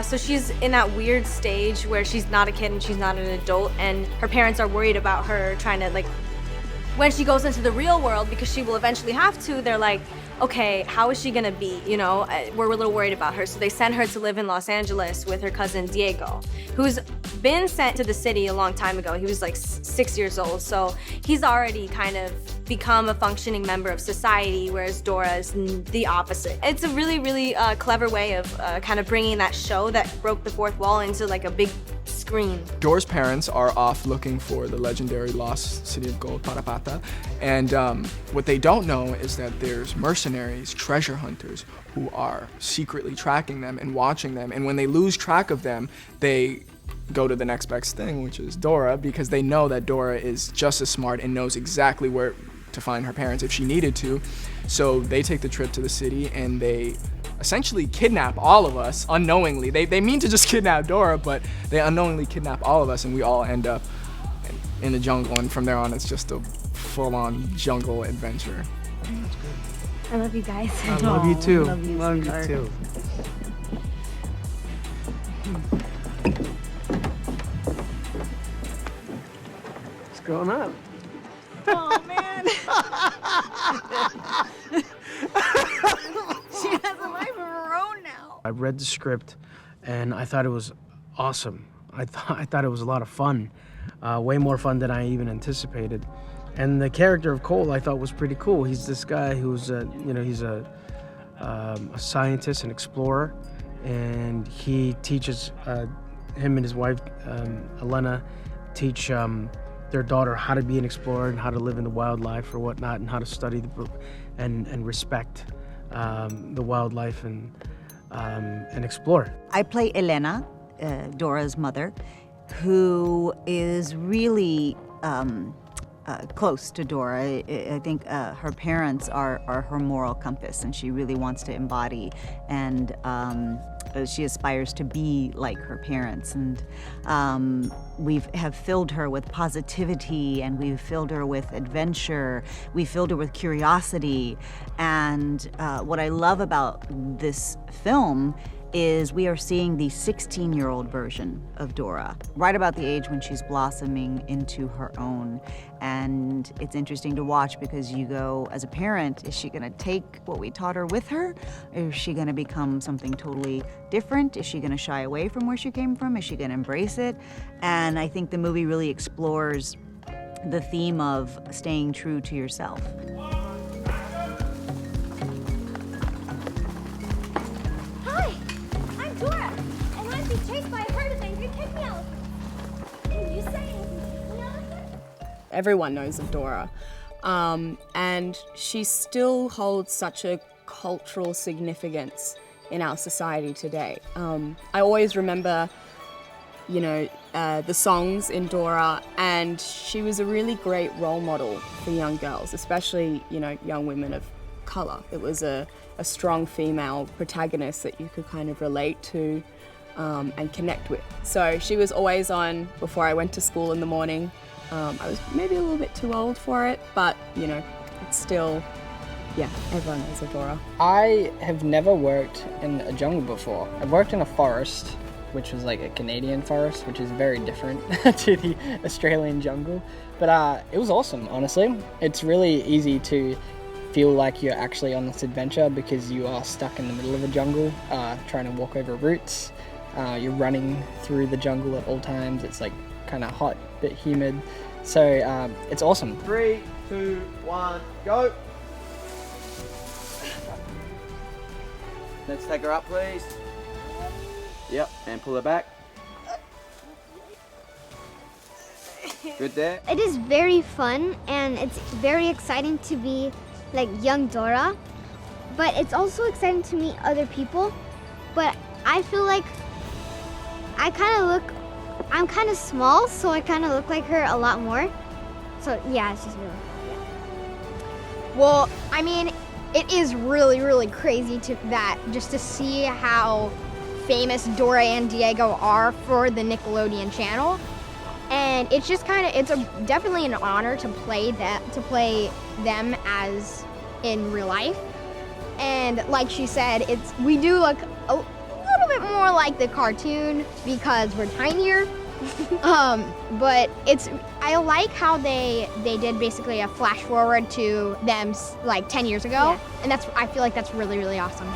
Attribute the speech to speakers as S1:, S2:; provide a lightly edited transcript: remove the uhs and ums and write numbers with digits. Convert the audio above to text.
S1: So she's in that weird stage where she's not a kid and she's not an adult, and her parents are worried about her trying to, like, when she goes into the real world, because she will eventually have to, they're like, okay, how is she gonna be, you know? We're a little worried about her. So they send her to live in Los Angeles with her cousin Diego, who's been sent to the city a long time ago. He was like 6 years old, so he's already kind of become a functioning member of society, whereas Dora is the opposite. It's a really, really clever way of kind of bringing that show that broke the fourth wall into like a big screen.
S2: Dora's parents are off looking for the legendary lost city of gold, Parapata, and what they don't know is that there's mercenaries, treasure hunters, who are secretly tracking them and watching them, and when they lose track of them, they go to the next best thing, which is Dora, because they know that Dora is just as smart and knows exactly where to find her parents if she needed to. So they take the trip to the city and they essentially kidnap all of us unknowingly. They mean to just kidnap Dora, but they unknowingly kidnap all of us, and we all end up in the jungle, and from there on it's just a full-on jungle adventure.
S1: I love you guys.
S3: I love you too.
S4: Love you too.
S3: What's going on?
S4: Oh man. She has a life of her own now.
S3: I read the script and I thought it was awesome. I thought it was a lot of fun, way more fun than I even anticipated. And the character of Cole I thought was pretty cool. He's this guy who's he's a scientist, an explorer, and he teaches him and his wife Elena teach their daughter how to be an explorer and how to live in the wildlife or whatnot, and how to study and respect the wildlife and explore.
S4: I play Elena, Dora's mother, who is really close to Dora. I think her parents are her moral compass, and she really wants to embody and she aspires to be like her parents. And we have filled her with positivity, and we've filled her with adventure. We filled her with curiosity. And what I love about this film is we are seeing the 16-year-old version of Dora, right about the age when she's blossoming into her own. And it's interesting to watch because you go, as a parent, is she gonna take what we taught her with her? Or is she gonna become something totally different? Is she gonna shy away from where she came from? Is she gonna embrace it? And I think the movie really explores the theme of staying true to yourself.
S5: Dora, and I'm being chased by a herd of angry pygmy elephants. Can you say anything, elephant?
S6: Everyone knows of Dora, and she still holds such a cultural significance in our society today. I always remember, the songs in Dora, and she was a really great role model for young girls, especially, young women of color. It was a strong female protagonist that you could kind of relate to and connect with. So she was always on before I went to school in the morning. I was maybe a little bit too old for it, but it's still, everyone knows of Dora.
S7: I have never worked in a jungle before. I've worked in a forest, which was like a Canadian forest, which is very different to the Australian jungle. But it was awesome, honestly. It's really easy to feel like you're actually on this adventure because you are stuck in the middle of a jungle, trying to walk over roots. You're running through the jungle at all times. It's like kind of hot, bit humid. So it's awesome.
S8: 3, 2, 1, go. Let's take her up, please. Yep, and pull her back. Good there.
S5: It is very fun, and it's very exciting to be like young Dora, but it's also exciting to meet other people. But I feel like I'm kind of small, so I kind of look like her a lot more. So yeah, it's just really fun. Yeah.
S9: Well, I mean, it is really, really crazy just to see how famous Dora and Diego are for the Nickelodeon channel. And it's just definitely an honor to play them as in real life. And like she said, we do look a little bit more like the cartoon because we're tinier. But I like how they did basically a flash forward to them like 10 years ago, and I feel like that's really, really awesome.